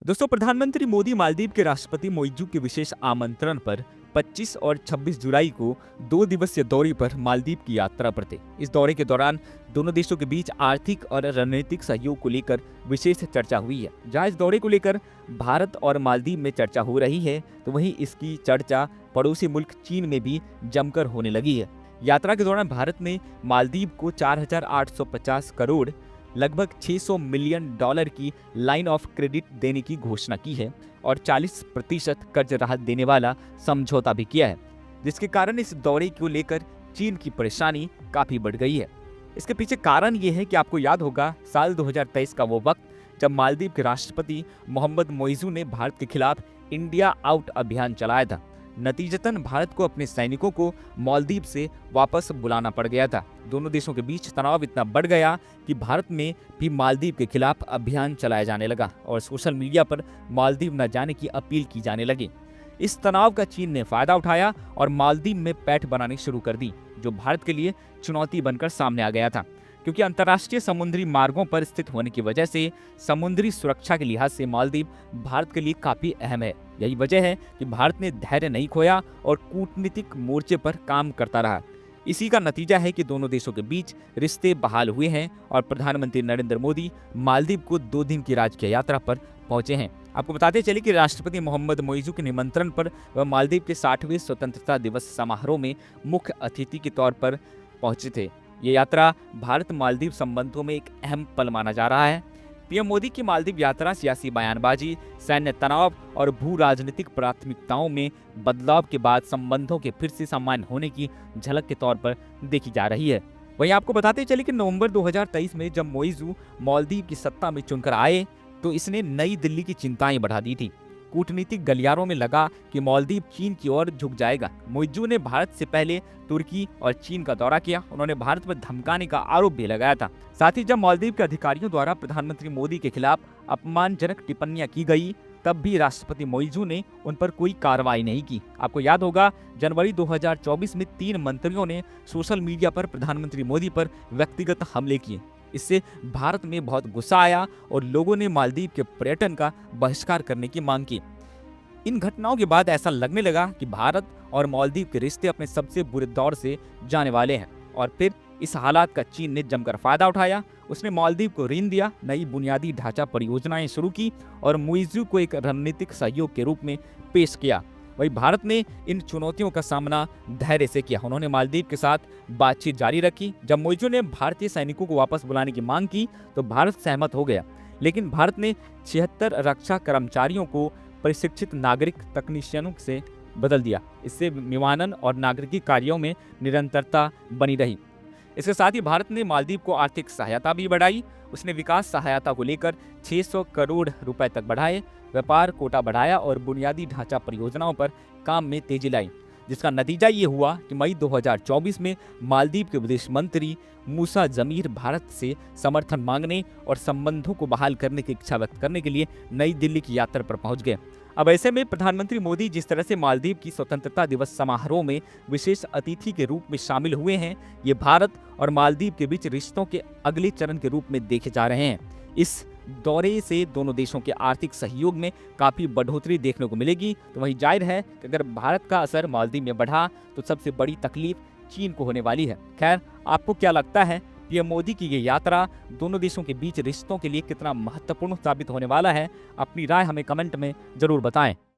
दोस्तों, प्रधानमंत्री मोदी मालदीव के राष्ट्रपति मोइज़ू के विशेष आमंत्रण पर 25 और 26 जुलाई को 2 दिवसीय दौरे पर मालदीव की यात्रा पर थे। इस दौरे के दौरान दोनों देशों के बीच आर्थिक और रणनीतिक सहयोग को लेकर विशेष चर्चा हुई है। जहां इस दौरे को लेकर भारत और मालदीव में चर्चा हो रही है, तो वहीं इसकी चर्चा पड़ोसी मुल्क चीन में भी जमकर होने लगी है। यात्रा के दौरान भारत ने मालदीव को 4,850 करोड़ लगभग $600 मिलियन की लाइन ऑफ क्रेडिट देने की घोषणा की है और 40% कर्ज राहत देने वाला समझौता भी किया है, जिसके कारण इस दौरे को लेकर चीन की परेशानी काफी बढ़ गई है। इसके पीछे कारण ये है कि आपको याद होगा, साल 2023 का वो वक्त जब मालदीव के राष्ट्रपति मोहम्मद मोइज़ू ने भारत के खिलाफ इंडिया आउट अभियान चलाया था। नतीजतन भारत को अपने सैनिकों को मालदीव से वापस बुलाना पड़ गया था। दोनों देशों के बीच तनाव इतना बढ़ गया कि भारत में भी मालदीव के खिलाफ अभियान चलाया जाने लगा और सोशल मीडिया पर मालदीव न जाने की अपील की जाने लगी। इस तनाव का चीन ने फायदा उठाया और मालदीव में पैठ बनानी शुरू कर दी, जो भारत के लिए चुनौती बनकर सामने आ गया था, क्योंकि अंतर्राष्ट्रीय समुद्री मार्गों पर स्थित होने की वजह से समुद्री सुरक्षा के लिहाज से मालदीव भारत के लिए काफी अहम है। यही वजह है कि भारत ने धैर्य नहीं खोया और कूटनीतिक मोर्चे पर काम करता रहा। इसी का नतीजा है कि दोनों देशों के बीच रिश्ते बहाल हुए हैं और प्रधानमंत्री नरेंद्र मोदी मालदीव को 2 दिन की राजकीय यात्रा पर पहुंचे हैं। आपको बताते चले कि राष्ट्रपति मोहम्मद मोइज़ू के निमंत्रण पर वह मालदीव के 60वें स्वतंत्रता दिवस समारोह में मुख्य अतिथि के तौर पर पहुंचे थे। ये यात्रा भारत मालदीव संबंधों में एक अहम पल माना जा रहा है। पीएम मोदी की मालदीव यात्रा सियासी बयानबाजी, सैन्य तनाव और भू राजनीतिक प्राथमिकताओं में बदलाव के बाद संबंधों के फिर से सामान्य होने की झलक के तौर पर देखी जा रही है। वहीं आपको बताते चले कि नवंबर 2023 में जब मोइज़ू मालदीव की सत्ता में चुनकर आए, तो इसने नई दिल्ली की चिंताएं बढ़ा दी थी। कूटनीतिक गलियारों में लगा कि मालदीव चीन की ओर झुक जाएगा। मोइज़ू ने भारत से पहले तुर्की और चीन का दौरा किया। उन्होंने भारत पर धमकाने का आरोप भी लगाया था। साथ ही जब मालदीव के अधिकारियों द्वारा प्रधानमंत्री मोदी के खिलाफ अपमानजनक टिप्पणियां की गई, तब भी राष्ट्रपति मोइज़ू ने उन पर कोई कार्रवाई नहीं की। आपको याद होगा, जनवरी 2024 में 3 मंत्रियों ने सोशल मीडिया पर प्रधानमंत्री मोदी पर व्यक्तिगत हमले किए। इससे भारत में बहुत गुस्सा आया और लोगों ने मालदीव के पर्यटन का बहिष्कार करने की मांग की। इन घटनाओं के बाद ऐसा लगने लगा कि भारत और मालदीव के रिश्ते अपने सबसे बुरे दौर से जाने वाले हैं और फिर इस हालात का चीन ने जमकर फायदा उठाया। उसने मालदीव को ऋण दिया, नई बुनियादी ढांचा परियोजनाएं शुरू की और मोइज़ू को एक रणनीतिक सहयोग के रूप में पेश किया। वहीं भारत ने इन चुनौतियों का सामना धैर्य से किया। उन्होंने मालदीव के साथ बातचीत जारी रखी। जब मोइज़ू ने भारतीय सैनिकों को वापस बुलाने की मांग की, तो भारत सहमत हो गया, लेकिन भारत ने 76 रक्षा कर्मचारियों को प्रशिक्षित नागरिक तकनीशियनों से बदल दिया। इससे विमानन और नागरिकी कार्यों में निरंतरता बनी रही। इसके साथ ही भारत ने मालदीव को आर्थिक सहायता भी बढ़ाई। उसने विकास सहायता को लेकर 600 करोड़ रुपए तक बढ़ाए, व्यापार कोटा बढ़ाया और बुनियादी ढांचा परियोजनाओं पर काम में तेजी लाई, जिसका नतीजा ये हुआ कि मई 2024 में मालदीव के विदेश मंत्री मूसा जमीर भारत से समर्थन मांगने और संबंधों को बहाल करने की इच्छा व्यक्त करने के लिए नई दिल्ली की यात्रा पर पहुंच गए। अब ऐसे में प्रधानमंत्री मोदी जिस तरह से मालदीव की स्वतंत्रता दिवस समारोह में विशेष अतिथि के रूप में शामिल हुए हैं, ये भारत और मालदीव के बीच रिश्तों के अगले चरण के रूप में देखे जा रहे हैं। इस दौरे से दोनों देशों के आर्थिक सहयोग में काफी बढ़ोतरी देखने को मिलेगी। तो वहीं जाहिर है कि अगर भारत का असर मालदीव में बढ़ा, तो सबसे बड़ी तकलीफ चीन को होने वाली है। खैर, आपको क्या लगता है, पीएम मोदी की ये यात्रा दोनों देशों के बीच रिश्तों के लिए कितना महत्वपूर्ण साबित होने वाला है? अपनी राय हमें कमेंट में जरूर बताएं।